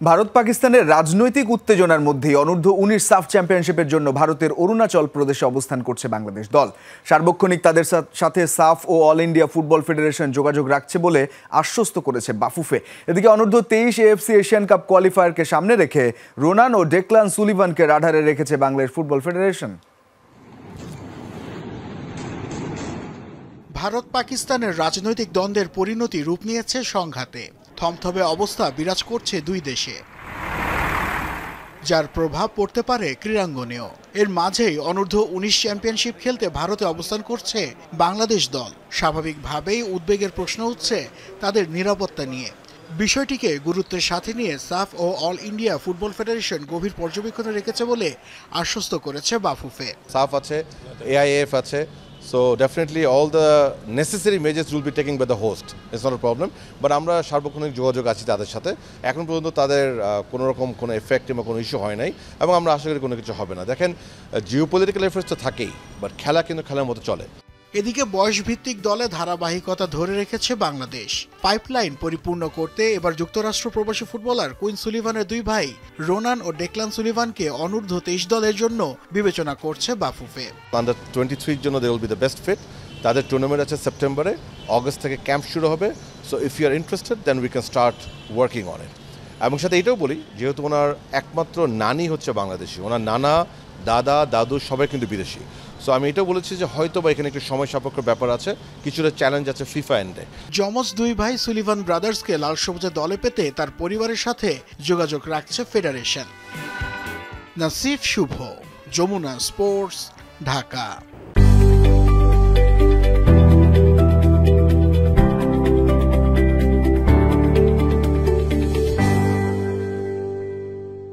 ভারত পাকিস্তানের রাজনৈতিক উত্তেজনার মধ্যেই অনূর্ধ্ব-19 সাফ চ্যাম্পিয়নশিপের জন্য ভারতের অরুণাচল প্রদেশে অবস্থান করছে বাংলাদেশ দল। সার্বক্ষণিক তাদের সাথে সাফ ও অল ইন্ডিয়া ফুটবল ফেডারেশন যোগাযোগ রাখছে বলে আশ্বস্ত করেছে বাফুফে। এদিকে অনূর্ধ্ব-23 এএফসি এশিয়ান কাপ কোয়ালিফায়ারকে সামনে রেখে রোনান ও ডেকলান সুলিভানকে রাডারে রেখেছে বাংলাদেশ ফুটবল ফেডারেশন। ভারত পাকিস্তানের রাজনৈতিক দ্বন্দ্বের পরিণতি রূপ নিয়েছে সংঘাতে। থমথমে অবস্থা বিরাজ করছে দুই দেশে, যার প্রভাব পড়তে পারে ক্রীড়াঙ্গনেও। এর মাঝেই অনূর্ধ্ব-19 চ্যাম্পিয়নশিপ খেলতে ভারতে অবস্থান করছে বাংলাদেশ দল। স্বাভাবিকভাবেই উদ্বেগের প্রশ্ন উঠছে তাদের নিরাপত্তা নিয়ে। বিষয়টিকে গুরুত্বের সাথে নিয়ে সাফ ও অল ইন্ডিয়া ফুটবল ফেডারেশন গভীর পর্যবেক্ষণে রেখেছে বলে আশ্বস্ত করেছে বাফুফে। সাফ আছে, AIF আছে, so definitely all the necessary measures will be taken by the host. It's not a problem, but আমরা সার্বক্ষণিক যোগাযোগ আছি তাদের সাথে। এখন পর্যন্ত তাদের কোনো রকম কোনো এফেক্ট কিংবা কোনো ইস্যু হয় নাই এবং আমরা আশা করি কোনো কিছু হবে না। দেখেন, জিওপলিটিক্যাল এফেক্টস তো থাকেই, বাট খেলা কিন্তু খেলার মতো চলে। এদিকে বয়সভিত্তিক দলে ধারাবাহিকতা ধরে রেখেছে বাংলাদেশ। পাইপলাইন পরিপূর্ণ করতে এবার যুক্তরাষ্ট্র প্রবাসী ফুটবলার কুইন সুলিভানের দুই ভাই রোনান ও ডেকলান সুলিভানকে অনূর্ধ্ব-23 দলের জন্য বিবেচনা করছে বাফুফে। আন্ডার 23 জন্য they will be the best fit. তাদের টুর্নামেন্ট আছে সেপ্টেম্বরে, অগস্ট থেকে ক্যাম্প শুরু হবে। So if you are interested then we can start working on it. এবং সাথে এটাও বলি, যেহেতু ওনার একমাত্র নানি হচ্ছে বাংলাদেশি, ওনার নানা, দাদা, দাদু সবাই কিন্তু বিদেশি। সো আমি এটাও বলেছি যে হয়তো বা এখানে একটু সময় সাপেক্ষ ব্যাপার আছে, কিছুটা চ্যালেঞ্জ আছে ফিফা এন্ডে। যমজ দুই ভাই সুলিভান ব্রাদার্সকে লাল সবুজে দলে পেতে তার পরিবারের সাথে যোগাযোগ রাখছে ফেডারেশন। নাসিফ শুভ, যমুনা স্পোর্টস, ঢাকা।